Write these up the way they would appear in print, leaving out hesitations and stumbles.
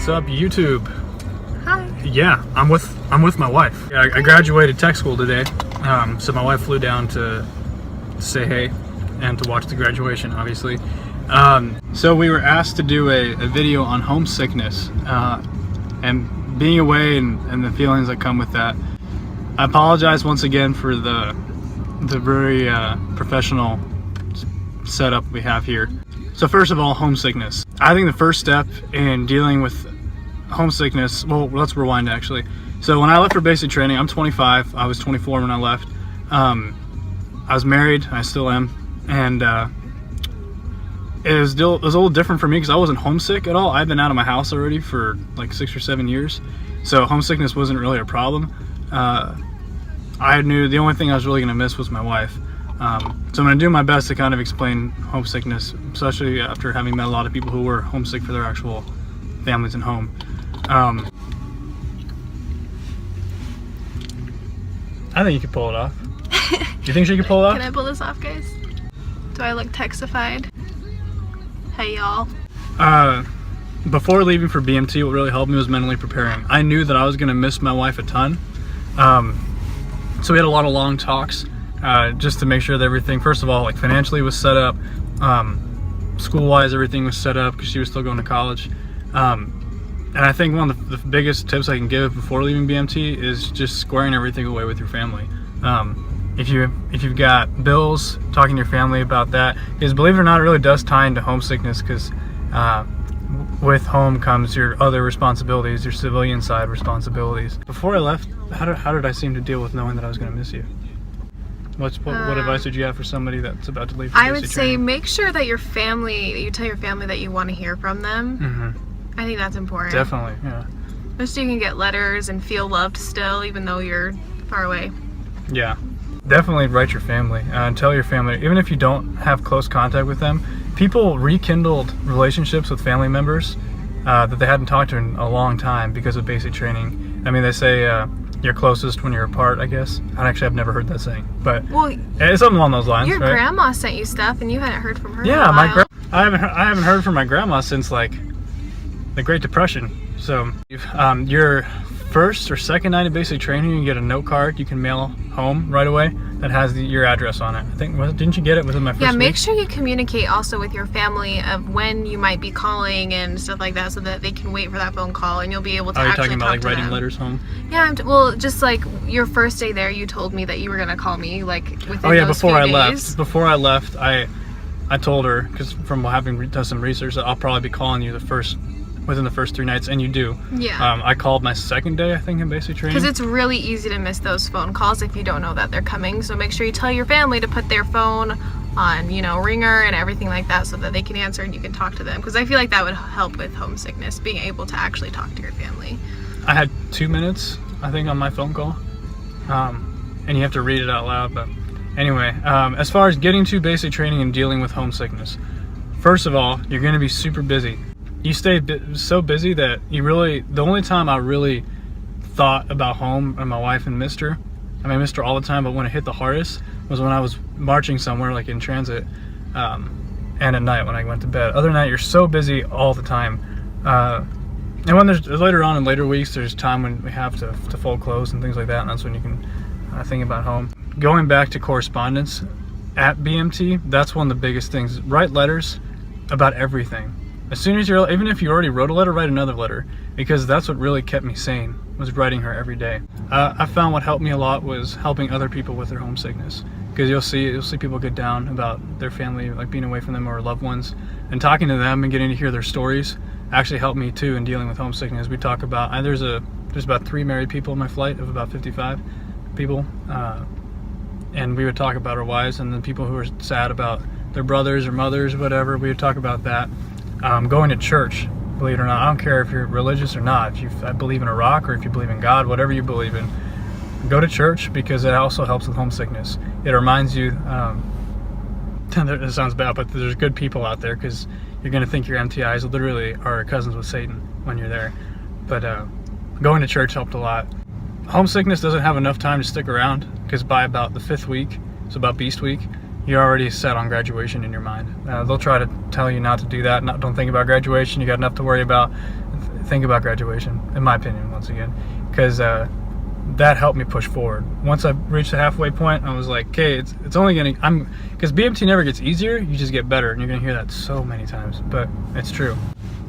up, YouTube? Hi. Yeah, I'm with my wife. Yeah, I graduated tech school today, so my wife flew down to say hey and to watch the graduation, obviously. So we were asked to do a video on homesickness and being away and the feelings that come with that. I apologize once again for the very professional setup we have here. So first of all, homesickness. I think the first step in dealing with homesickness, well, let's rewind actually. So when I left for basic training, I'm 25. I was 24 when I left. I was married, I still am, and it was a little different for me because I wasn't homesick at all. I've been out of my house already for like 6 or 7 years, so homesickness wasn't really a problem. I knew the only thing I was really going to miss was my wife. So I'm going to do my best to kind of explain homesickness, especially after having met a lot of people who were homesick for their actual families and home. I think you could pull it off. Do you think she could pull it off? Can I pull this off, guys? Do I look texified? Hey, y'all. Before leaving for BMT, what really helped me was mentally preparing. I knew that I was going to miss my wife a ton. So we had a lot of long talks just to make sure that everything, first of all, like financially was set up, school-wise everything was set up because she was still going to college. And I think one of the biggest tips I can give before leaving BMT is just squaring everything away with your family. If you've got bills, talking to your family about that, because believe it or not, it really does tie into homesickness, because with home comes your other responsibilities, your civilian side responsibilities. Before I left, how did I seem to deal with knowing that I was going to miss you? What advice would you have for somebody that's about to leave for I would basic say training? make sure that you tell your family that you want to hear from them. Mm-hmm. I think that's important. Definitely, yeah. Just so you can get letters and feel loved still, even though you're far away. Yeah. Definitely write your family and tell your family, even if you don't have close contact with them. People rekindled relationships with family members that they hadn't talked to in a long time because of basic training. I mean, they say you're closest when you're apart, I guess. I've never heard that saying, but it's something along those lines. Your right? grandma sent you stuff and you hadn't heard from her in a Yeah, while. I haven't heard from my grandma since like the Great Depression. So your first or second night of basic training, you can get a note card you can mail home right away that has your address on it. I think, didn't you get it within my first week? Yeah, make sure you communicate also with your family of when you might be calling and stuff like that, so that they can wait for that phone call and you'll be able to actually talk to them. Are you talking about like writing letters home? Yeah, well, just like your first day there, you told me that you were going to call me like within those few days. Before I left, I told her, because from having done some research, that I'll probably be calling you within the first 3 nights, and you do. Yeah. I called my second day, I think, in basic training. Because it's really easy to miss those phone calls if you don't know that they're coming. So make sure you tell your family to put their phone on, ringer and everything like that, so that they can answer and you can talk to them. Because I feel like that would help with homesickness, being able to actually talk to your family. I had 2 minutes, I think, on my phone call. And you have to read it out loud. But anyway, as far as getting to basic training and dealing with homesickness, first of all, you're going to be super busy. You stay so busy that the only time I really thought about home and my wife and missed her, I missed her all the time, but when it hit the hardest was when I was marching somewhere, like in transit, and at night when I went to bed. Other than that, you're so busy all the time. And when there's later on in later weeks, there's time when we have to fold clothes and things like that, and that's when you can think about home. Going back to correspondence at BMT, that's one of the biggest things. Write letters about everything. As soon as even if you already wrote a letter, write another letter, because that's what really kept me sane, was writing her every day. I found what helped me a lot was helping other people with their homesickness, because you'll see people get down about their family, like being away from them or loved ones, and talking to them and getting to hear their stories actually helped me too in dealing with homesickness. We talk about there's about 3 married people on my flight of about 55 people, and we would talk about our wives, and the people who are sad about their brothers or mothers or whatever, we would talk about that. Going to church, believe it or not, I don't care if you're religious or not, if you believe in a rock or if you believe in God, whatever you believe in, go to church, because it also helps with homesickness. It reminds you, it sounds bad, but there's good people out there, because you're going to think your MTIs literally are cousins with Satan when you're there. But going to church helped a lot. Homesickness doesn't have enough time to stick around, because by about the 5th week, so about Beast Week, you're already set on graduation in your mind. They'll try to tell you not to do that, don't think about graduation, you got enough to worry about, think about graduation, in my opinion, once again, because that helped me push forward. Once I reached the halfway point, I was like, okay, it's only gonna, because BMT never gets easier, you just get better, and you're gonna hear that so many times, but it's true.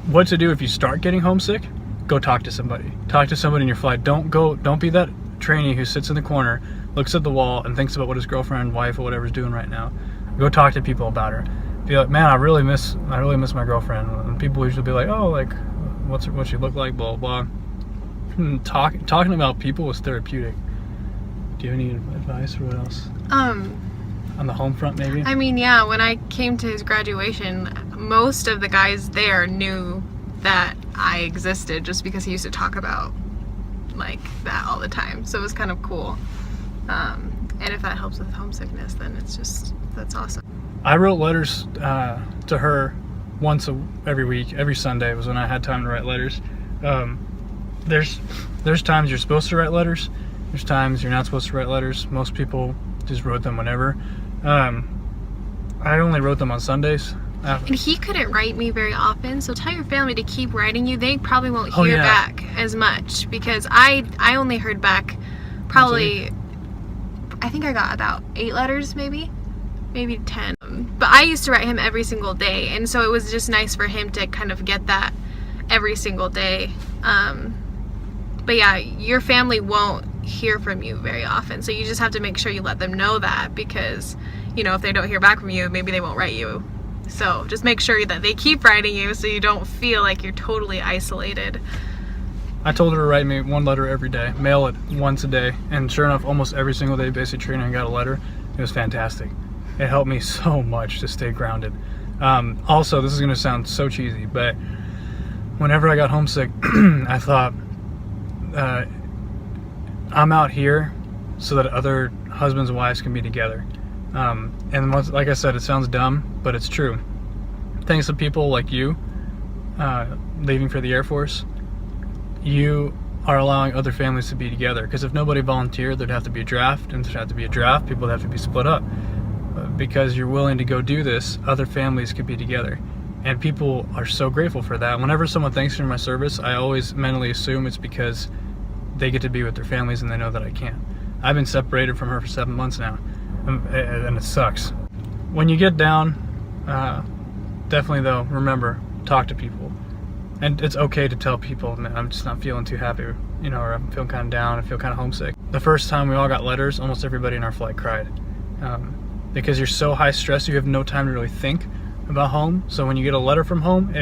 What to do if you start getting homesick? Go talk to somebody. Talk to somebody in your flight. Don't be that trainee who sits in the corner, looks at the wall, and thinks about what his girlfriend, wife, or whatever's doing right now. Go talk to people about her. Be like, man, I really miss my girlfriend. And people usually be like, oh, like, what she look like, blah blah. Talking about people was therapeutic. Do you have any advice or what else? On the home front, maybe? I mean, yeah, when I came to his graduation, most of the guys there knew that I existed just because he used to talk about like that all the time. So it was kind of cool. And if that helps with homesickness, then that's awesome. I wrote letters to her once every week. Every Sunday was when I had time to write letters. There's times you're supposed to write letters. There's times you're not supposed to write letters. Most people just wrote them whenever. I only wrote them on Sundays. And he couldn't write me very often, so tell your family to keep writing you. They probably won't hear back as much, because I only heard back probably, I think I got about 8 letters, maybe 10. But I used to write him every single day, and so it was just nice for him to kind of get that every single day. But yeah, your family won't hear from you very often, so you just have to make sure you let them know that, because, you know, if they don't hear back from you, maybe they won't write you. So just make sure that they keep writing you so you don't feel like you're totally isolated. I told her to write me 1 letter every day, mail it once a day, and sure enough, almost every single day basic training I got a letter. It was fantastic. It helped me so much to stay grounded. Also, this is going to sound so cheesy, but whenever I got homesick, I thought, I'm out here so that other husbands and wives can be together. And once, like I said, it sounds dumb, but it's true. Thanks to people like you, leaving for the Air Force, you are allowing other families to be together. Because if nobody volunteered, there'd have to be a draft, and there'd have to be a draft, people would have to be split up. Because you're willing to go do this, other families could be together. And people are so grateful for that. Whenever someone thanks me for my service, I always mentally assume it's because they get to be with their families and they know that I can't. I've been separated from her for 7 months now, and it sucks. When you get down, definitely though, remember, talk to people. And it's okay to tell people, man, I'm just not feeling too happy, you know, or I'm feeling kind of down, I feel kind of homesick. The first time we all got letters, almost everybody in our flight cried. Because you're so high stress, you have no time to really think about home. So when you get a letter from home,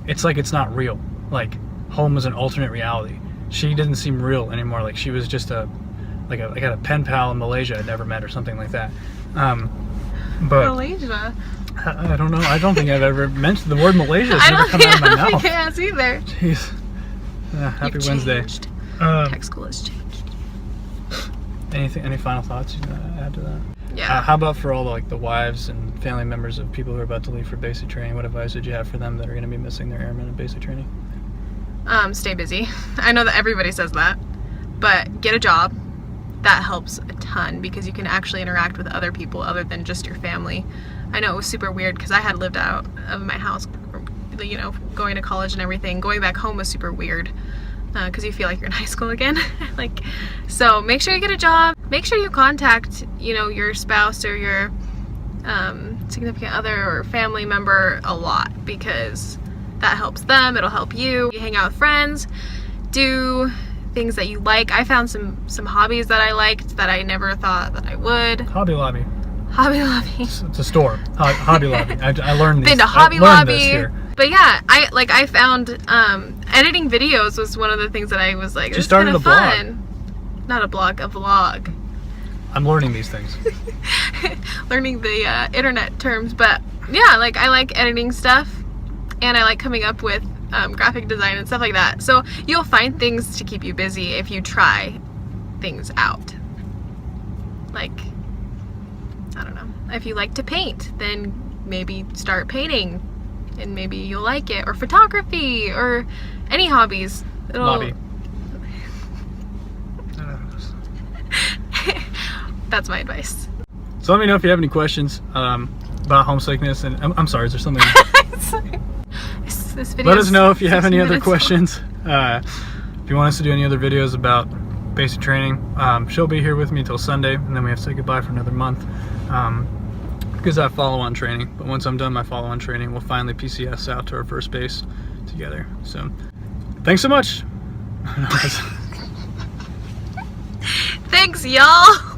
it's like it's not real. Like, home is an alternate reality. She didn't seem real anymore. Like, she was just a pen pal in Malaysia I'd never met or something like that. But Malaysia? I don't know. I don't think I've ever mentioned the word Malaysia. It's never come out of my mouth. I don't think it has either. Jeez. Happy You've Wednesday. Changed. Tech school has changed. Any final thoughts you want to add to that? Yeah. How about for all the wives and family members of people who are about to leave for basic training? What advice would you have for them that are going to be missing their airmen in basic training? Stay busy. I know that everybody says that, but get a job. That helps a ton, because you can actually interact with other people other than just your family. I know it was super weird because I had lived out of my house, you know, going to college and everything. Going back home was super weird because you feel like you're in high school again. So make sure you get a job. Make sure you contact, you know, your spouse or your significant other or family member a lot, because that helps them. It'll help you. You hang out with friends. Do things that you like. I found some hobbies that I liked that I never thought that I would. Hobby Lobby. Hobby Lobby. It's a store. Hobby Lobby. I learned this. Been to Hobby Lobby. But yeah, I found editing videos was one of the things that I was like, She started a fun. blog. Not a blog, a vlog. I'm learning these things. Learning the internet terms, but yeah, like I like editing stuff, and I like coming up with graphic design and stuff like that. So you'll find things to keep you busy if you try things out. Like, I don't know, if you like to paint, then maybe start painting and maybe you'll like it. Or photography, or any hobbies. Lobby. That's my advice. So let me know if you have any questions about homesickness, and I'm sorry, is there something? This video Let us know if you have is any 6 other minutes long. questions If you want us to do any other videos about basic training, she'll be here with me till Sunday, and then we have to say goodbye for another month because I have follow-on training. But once I'm done my follow-on training, we'll finally PCS out to our first base together. So thanks so much. Thanks, y'all.